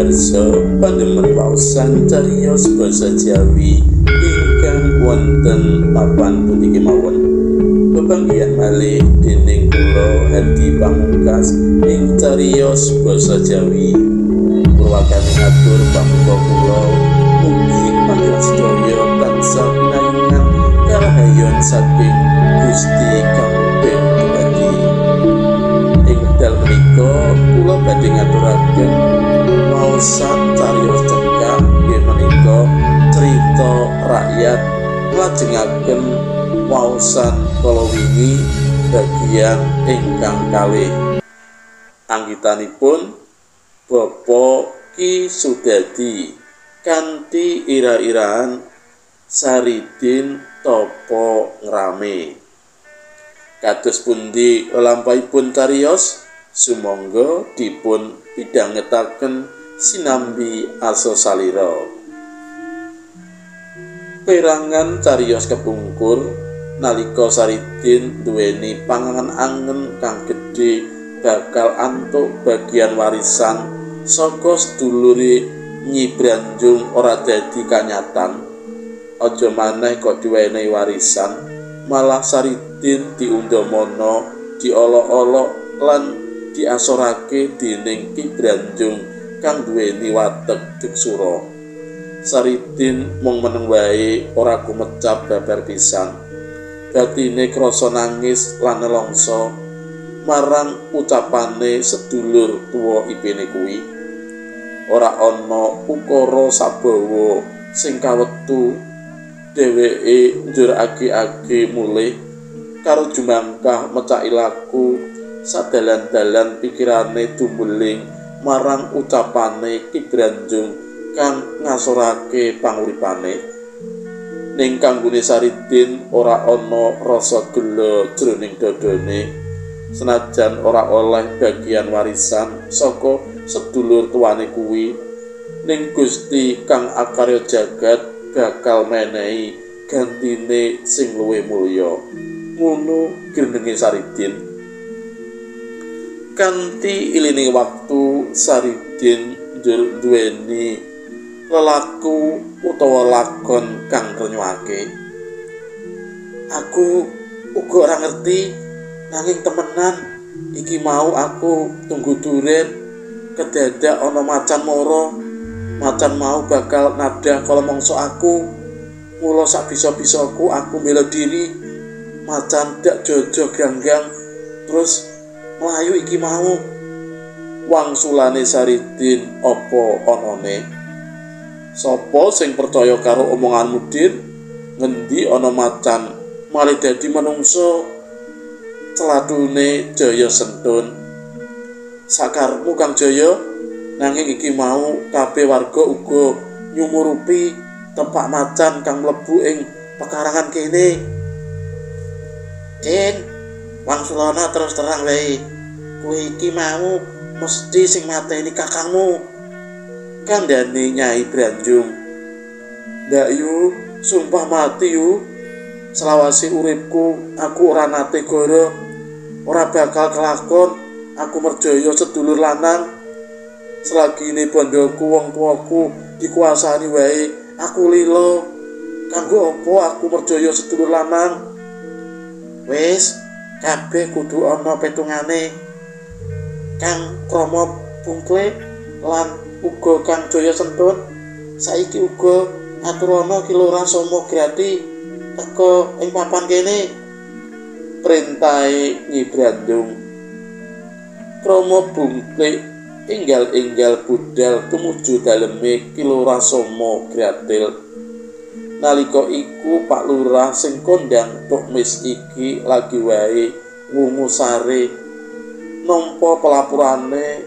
pamirsa pandemen waosan cariyos basa Jawi ingkang wonten papan pundi kemawon. Pepanggihan malih dening kula Hadi Pamungkas ing cariyos basa Jawi. Purwakane ngatur pamuka kula mugi panjenengan sedaya tansah pinayungan karahayon saking Gusti Kabeh Dumadi. Ing wekdal menika kula badhe ngaturaken waosan cariyos cekak inggih menika cerita rakyat nglajengaken waosan kala wingi bagian ingkang kalih. Anggitanipun Bapa Ki Sudadi kanthi ira-irahan Saridin Tapa Ngrame. Kados pundi lampahipun cariyos sumangga dipun pidhangetaken sinambi asa salira. Perangan cariyos kepungkur nalika Saridin duweni pangangen-angen kang gedhe bakal antuk bagian warisan saka sedulure Nyi Branjung ora dadi kanyatan. Aja maneh kok diwenehi warisan, malah Saridin diundamana, diolok-olok lan diasorake dening Ki Branjung kang duweni watek Duksura. Saridin mung meneng wae ora kumecap babar pisan. Batine krasa nangis lan nelongso marang ucapane sedulur tuwa ipene kuwi. Ora ana ukara sabawa sing kawetu dheweke njur agi-agi mulih karo jumangkah mecaki laku sadalan-dalan pikirane dumbeling marang ucapane Ki Branjung kang ngasorake panguripane. Ning kanggone Saridin ora ana rasa gela jroning dodone senajan ora oleh bagian warisan saka sedulur tuane kuwi, ning Gusti kang akarya jagat bakal menehi gantine sing luwih mulya. Ngono grenenge Saridin. Kanthi ilining waktu Saridin duweni lelaku utawa lakon kang renyuake. Aku uga ora ngerti, nanging temenan iki mau aku tunggu duren kedadak ana macan mara. Macan mau bakal nadah kala mangsa aku. Mula sak bisa-bisaku aku mbela diri. Macan dak jojo ganggang terus mlayu iki mau. Wangsulane Saridin apa anane? Sapa sing percaya karo omongan Mudir? Ngendi ana macan malih dadi manungsa? Celadune Jaya Sentun. Sakarmu Kang Jaya, nanging iki mau kabeh warga uga nyumurupi tempat macan kang mlebu ing pekarangan kene. Din, wangsulana terus terang wae. Kuwi iki mau mesti sing mateni kakangmu. Kandhane Nyai Branjung. Ndak yu, sumpah mati yu. Selawase uripku aku ora nate goro, ora bakal kelakon. Aku merjaya sedulur lanang. Selagi ini bandaku wong tuaku dikuasani wae, aku lilo. Kanggo apa aku merjaya sedulur lanang? Wis, kabeh kudu ana petungane. Kang Krama Bungkle lan uga Kang Jaya Sentun saiki uga aturana Ki Lurah Soma Grati teka ing papan kene. Perintahe Nyi Branjung. Krama Bungkle enggal-enggal budal tumuju daleme Ki Lurah Soma Gratil. Nalika iku Pak Lurah sing kondang Tukmis iki lagi wae ngungu sare nampa pelapurane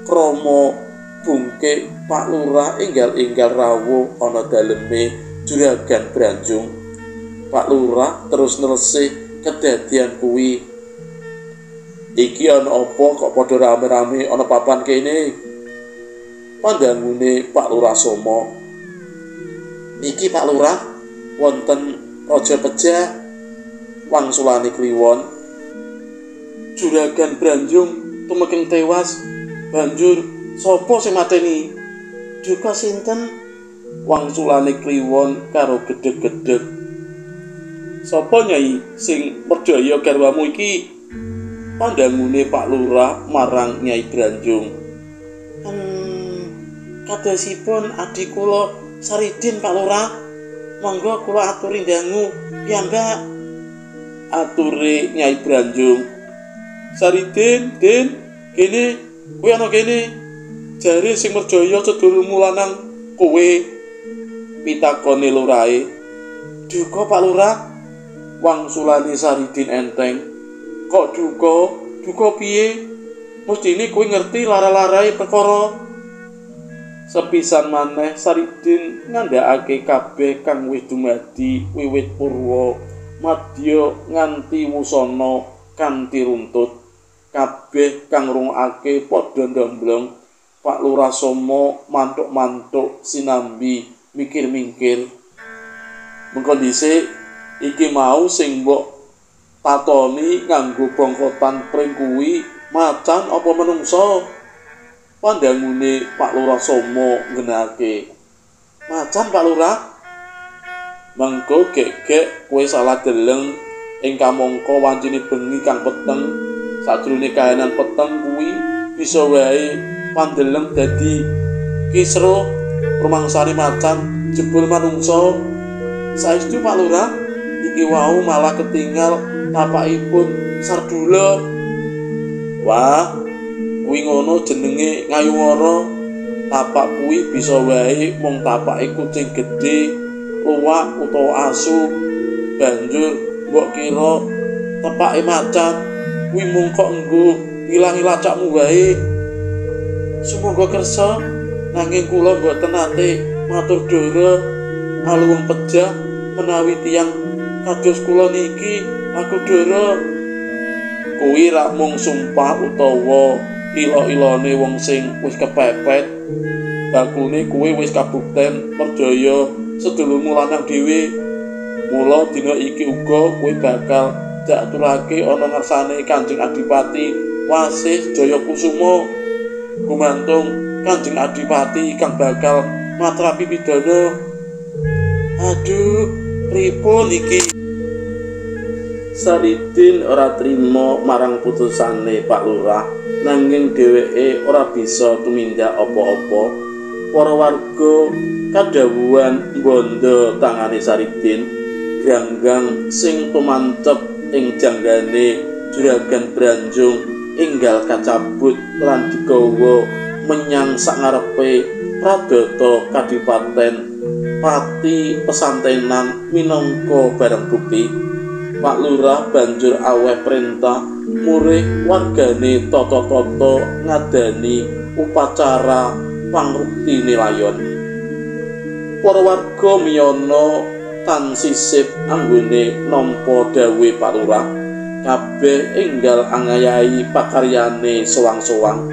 Krama Bungke. Pak Lurah enggal-enggal rawuh ana daleme Juragan Branjung. Pak Lurah terus neresih kedadian kuwi. Iki ana apa kok padha rame-rame ana papan kene? Pandangune Pak Lurah Soma. Niki Pak Lurah wonten Raja Pejah wangsulane kliwon. Juragan Branjung tumekeng tewas. Banjur sapa sing mateni? Duka sinten? Wangsulane kliwon karo gedeg-gedeg. Sapa Nyai sing percaya garwamu iki? Pandangune Pak Lurah marang Nyai Branjung. Kadosipun adi kula Saridin Pak Lurah. Monggo kula aturi dangu piyambak. Ature Nyai Branjung. Saridin, Den, kene, kowe ana kene. Jare sing merjaya sedulurmu lanang kowe. Pitakone lurahe. Duka Pak Lurah. Wangsulane Saridin enteng. Kok duka? Duka piye? Mestine kowe ngerti lara-larae perkara. Sepisan maneh Saridin ngandhakake kabeh kang wis dumadi wiwit purwa madya nganti wusana kanthi runtut. Kabeh kang ngrungokake padha ndambleng. Pak Lurah Somo mantuk-mantuk sinambi mikir-mikir. Mengko dhisik iki mau sing mbok tatoni nganggo bongkotan pring kuwi macan apa menungso? Pandangune Pak Lurah Somo ngenake. Macan Pak Lurah? Mengko gek-gek kowe salah deleng ing kamangka wancine bengi kang peteng. Sadurunge kahanan peteng kuwi bisa wae pandeleng dadi kisruh rumangsane macan jebul manungsa. Saestu Pak Lurah, iki wau malah ketinggal tapakipun Sardula. Wah, kuwi ngono jenenge ngayuwara. Tapak kuwi bisa wae mung tapake kucing gedhe, luwak utawa asu. Banjur mbok kira tepake macan kuwi mung kok nggo ngilangi lacakmu wae. Sumangga kersa nanging kula mboten nate matur dora aluwung pejah menawi tiyang kados kula niki aku dora. Kuwi rak mung sumpah utawa ilo-ilone wong sing wis kepepet. Bakune kuwi wis kabukten percaya sedulurmu lanang dhewe. Mula dina iki uga kuwi bakal diaturake ana ngarsane Kanjeng Adipati Wasih Jayakusuma. Gumantung Kanjeng Adipati kang bakal matrapi pidana. Aduh, pripun iki? Saridin ora trima marang putusane Pak Lurah, nanging dheweke ora bisa tumindak apa-apa. Para warga kadhawuhan nggondo tangane Saridin, ganggang sing tumancep ing janggane Juragan Branjung enggal kacabut lan digawa menyang sangarepe Pradata Kadipaten Pati Pesantenan minangka barang bukti. Pak Lurah banjur aweh perintah murih wargane tata-tata ngadani upacara pangrukti nilayon. Para warga miyana tan sisip anggone nampa dawuhe Pak Lurah. Kabeh enggal angayahi pakaryane sowang-sowang.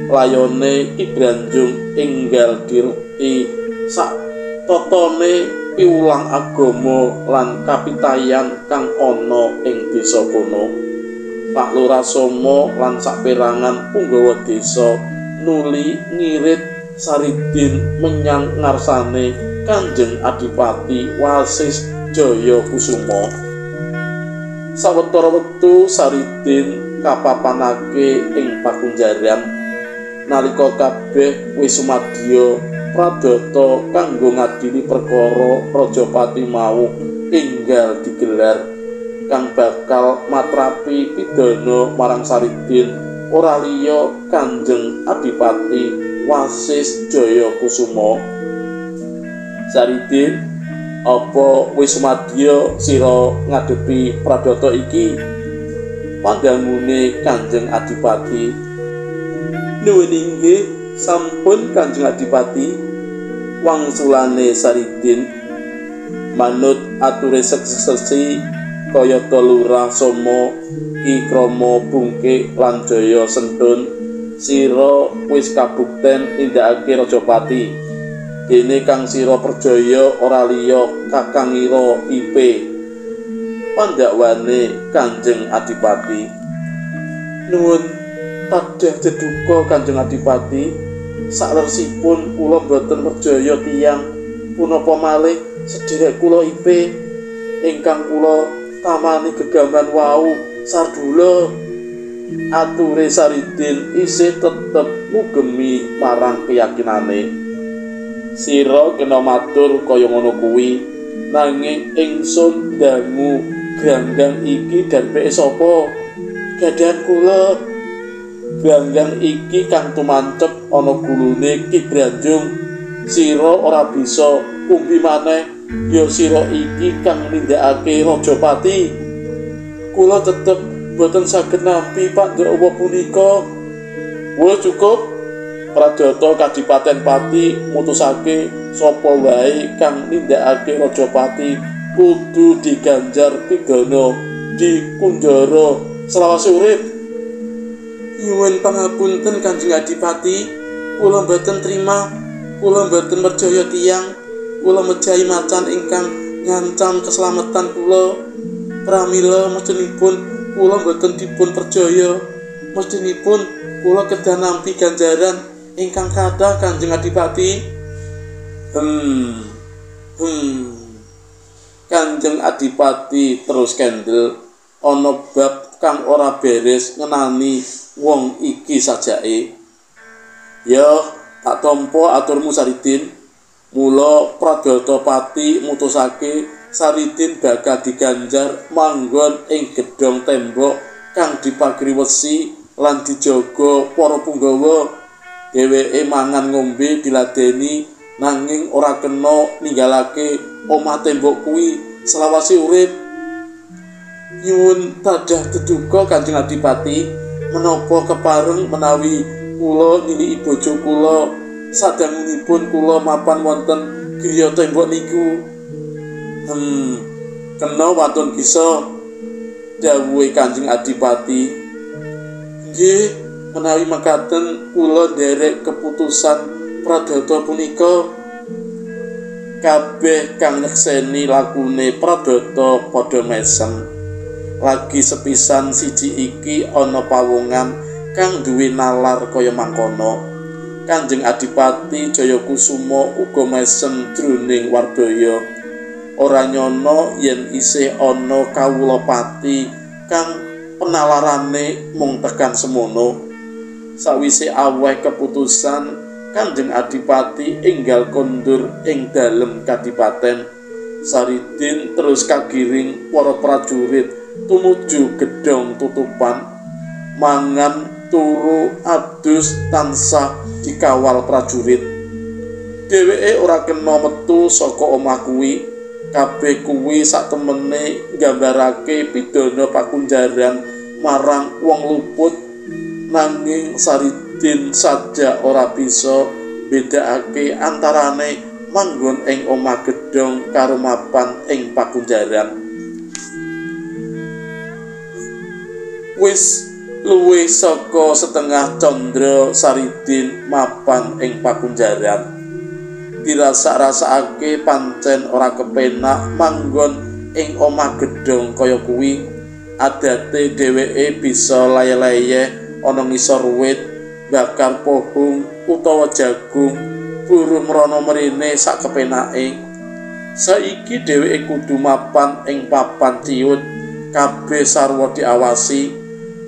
Layone Ki Branjung enggal dirukti sak totone piwulang agama lan kapitayan kang ana ing desa kono. Pak Lurah Somo lan saperangan punggawa desa nuli ngirit Saridin menyang ngarsane Kanjeng Adipati Wasih Jayakusuma. Sawetara wektu Saridin kapapanake ing pakunjaran. Nalika kabeh wis sumadya pradata kanggo ngadili perkara Rajapati mau enggal digelar kang bakal matrapi pidana marang Saridin ora liya Kanjeng Adipati Wasih Jayakusuma. Saridin, apa wis sumadya sira ngadepi pradata iki? Pandangune Kanjeng Adipati. Nuwun inggih sampun Kanjeng Adipati. Wangsulane Saridin. Manut ature seksesi kayata Lurah Somo Ki Krama Bungkik lan Jaya Sentun, sira wis kabukten nindakake Rajapati. Dene kang sira perjaya ora liya Kakangira IP. Pandakwane Kanjeng Adipati. Nuwun tadah deduka Kanjeng Adipati. Sakleresipun kula boten percaya tiyang punapa malih sedherek kula ipe ingkang kula tamani gegaman wau sardula. Ature Saridin isih tetep ngugemi marang keyakinane. Sira kena matur kaya ngono kuwi, nanging ingsun dangu granggang iki darpeke sapa? Gadahan kula. Granggang iki kang tumancep ana gulune Ki Branjung. Sira ora bisa umbi maneh, ya sira iki kang nindakake Rajapati. Kula tetep boten saged nampi Pandhawa punika. Wis cukup. Pradata Kadipaten Pati mutusake sapa wae kang nindakake Rajapati kudu diganjar pidana, dikunjara selawase urip. Nyuwun pangapunten Kanjeng Adipati, kula boten trima, kula boten percaya tiyang, kula mejahi macan ingkang ngancam keselamatan kula. Pramila mestinipun kula boten dipun percaya, mestinipun kula kedah nampi ganjaran ingkang kathah Kanjeng Adipati. Kanjeng Adipati terus kendel, ana bab kang ora beres ngenani wong iki sajake. Ya, tak tampa aturmu Saridin. Mula Pradata Pati mutusake Saridin bakal diganjar manggon ing gedhong tembok kang dipagri wesi lan dijaga para punggawa. Dheweke mangan ngombe diladeni, nanging ora kena ninggalake omah tembok kuwi selawase urip. Nyuwun tadah deduka Kanjeng Adipati, menapa kepareng menawi kula niliki bojo kula sadangunipun kula mapan wonten griya tembok niku. Kena watun bisa, dawuhe Kanjeng Adipati. Nggih, menawi mekaten kula nderek keputusan Pradata punika. Kabeh kang nyekseni lakune Pradata padha mesem. Lagi sepisan siji iki ana pawongan kang duwe nalar kaya mangkono. Kanjeng Adipati Jayakusuma uga mesem jroning wardaya. Ora nyono yen isih ana kawula pati kang penalarane mung tekan semono. Sawise aweh keputusan, Kanjeng Adipati enggal kondur ing dalem kadipaten. Saridin terus kagiring para prajurit tumuju gedhong tutupan. Mangan turu adus tansah dikawal prajurit. Dheweke ora kena metu saka omah kuwi. Kabeh kuwi saktemene nggambarake pidana pakunjaran marang wong luput. Nanging Saridin saja ora bisa bedakake antarane manggon ing omah gedhong karo mapan ing pakunjaran. Wis luwih saka setengah candra Saridin mapan ing pakunjaran. Dirasa-rasakake pancen ora kepenak manggon ing omah gedhong kaya kuwi. Adate dheweke bisa laye-laye ana ngisor wit, bakar pohung utawa jagung, buruh mrana mrene sak kepenake. Saiki dheweke kudu mapan ing papan ciut, kabeh sarwa diawasi,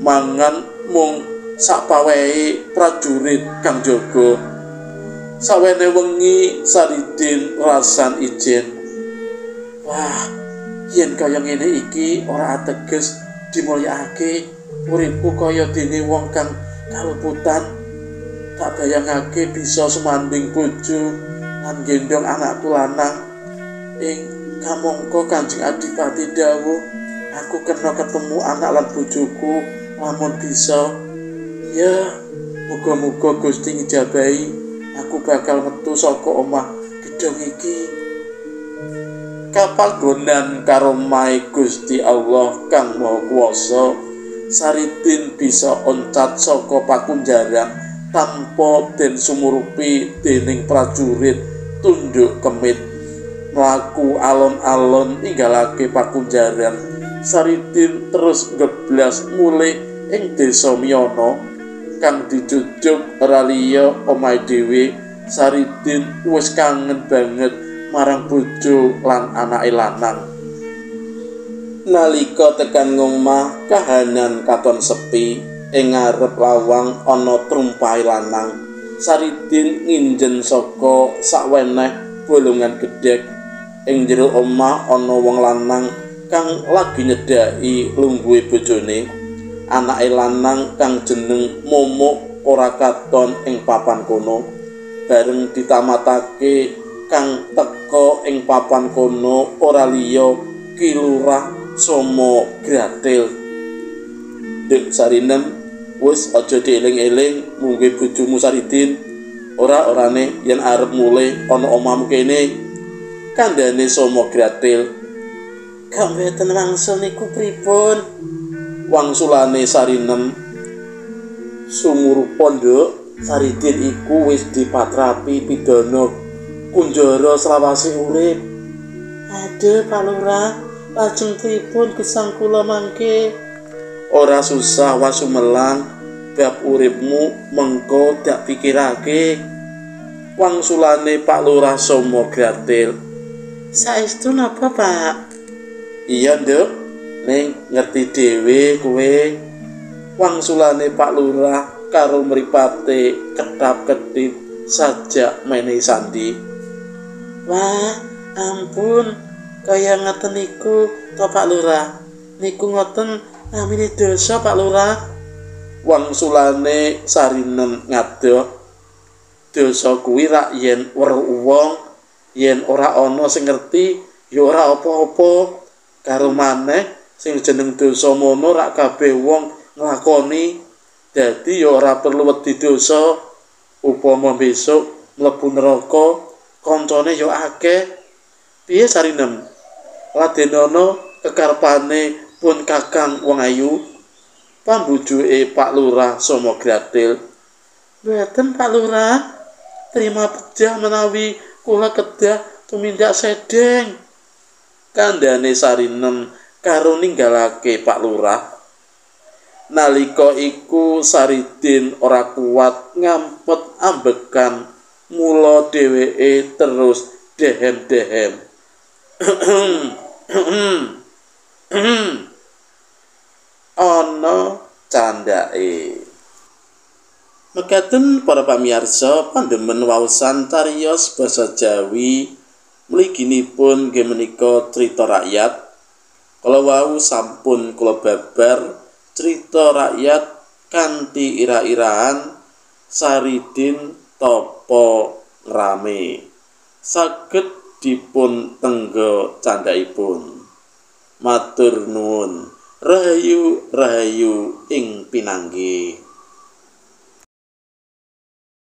mangan mung sak pawehe prajurit kang jaga. Sawene wengi Saridin rasan ijen. Wah, yen kaya ngene iki ora ateges dimulyakake. Uripku kaya dene wong kang kaluputan. Tak bayangake bisa sumanding bojo lan gendong anakku lanang. Ing kamangka Kanjeng Adipati dawuh, aku kena ketemu anak lan bojoku lamun bisa. Ya, muga-muga Gusti ngijabahi. Aku bakal metu saka omah gedhong iki. Kapagonan karo Mahe Gusti Allah kang Maha Kuwasa, Saridin bisa oncat saka pakunjaran tanpa den sumurupi dening prajurit tunduk kemit. Mlaku alon-alon ninggalake pakunjaran, Saridin terus ngeblas mulih ing desa Miyana. kang dijujuk ora liya omahe dhewe. Saridin wis kangen banget marang bojo lan anake lanang. Nalika tekan ngomah kahanan katon sepi. Ing ngarep lawang ana trumpahe lanang. Saridin nginjen saka sakweneh bolongan gedhek. Ing jero omah ana wong lanang kang lagi nyedhaki lungguhe bojone. Anake lanang kang jeneng Momok ora katon ing papan kono. Bareng ditamatake kang teka ing papan kono ora liya Ki Lurah Somo Gratil. Dek Sarinem, wis aja dieling-eling mungge bojomu Saridin. Ora-orane yen arep mulih ana omahmu kene. Kandhane Somo Gratil. Gak mboten wangsul niku pripun? Wangsulane Sarinem. Sumurupa Nduk, Saridin iku wis dipatrapi pidana kunjara selawase urip. Aduh Pak Lurah, lajeng pripun gesang kula mangke? Ora susah wasumelang, bab uripmu mengko dak pikirake. Wangsulane Pak Lurah Somo Gratil. Saestu napa, Pak? Iya, Nduk. Ning ngerti dhewe kowe. Wangsulane Pak Lurah karo mripate ketap-ketip sajak menehi sandi. Wah, ampun, kaya ngaten niku to Pak Lurah. Niku ngoten namine dosa Pak Lurah. Wangsulane Sarinem ngadoh. Dosa kuwi rak yen weruh wong, yen ora ana sing ngerti ya ora apa-apa. Karo maneh sing jeneng dosa mono rak kabeh wong nglakoni. Dadi ya ora perlu wedi dosa. Upama besok mlebu neraka kancane ya akeh. Piye Sarinem? Ladenana kekarepane pun Kakang wong ayu. Pambujuke Pak Lurah Somo Gratil. Mboten Pak Lurah, terima pejah menawi kula kedah tumindak sedeng. Kandhane Sarinem karo ninggalake Pak Lurah. Nalika iku Saridin ora kuat ngampet ambekan, mula dheweke terus dehem-dehem. Ana candake. Mekaten para pamirsa pandhemen waosan cariyos basa Jawi mliginipun nggih menika crita rakyat. Kala wau sampun kula babar crita rakyat kanthi ira-iraan Saridin tapa ngrame. Saged dipun tenggo candhaipun. Matur nuwun. Rahayu ing pinanggih.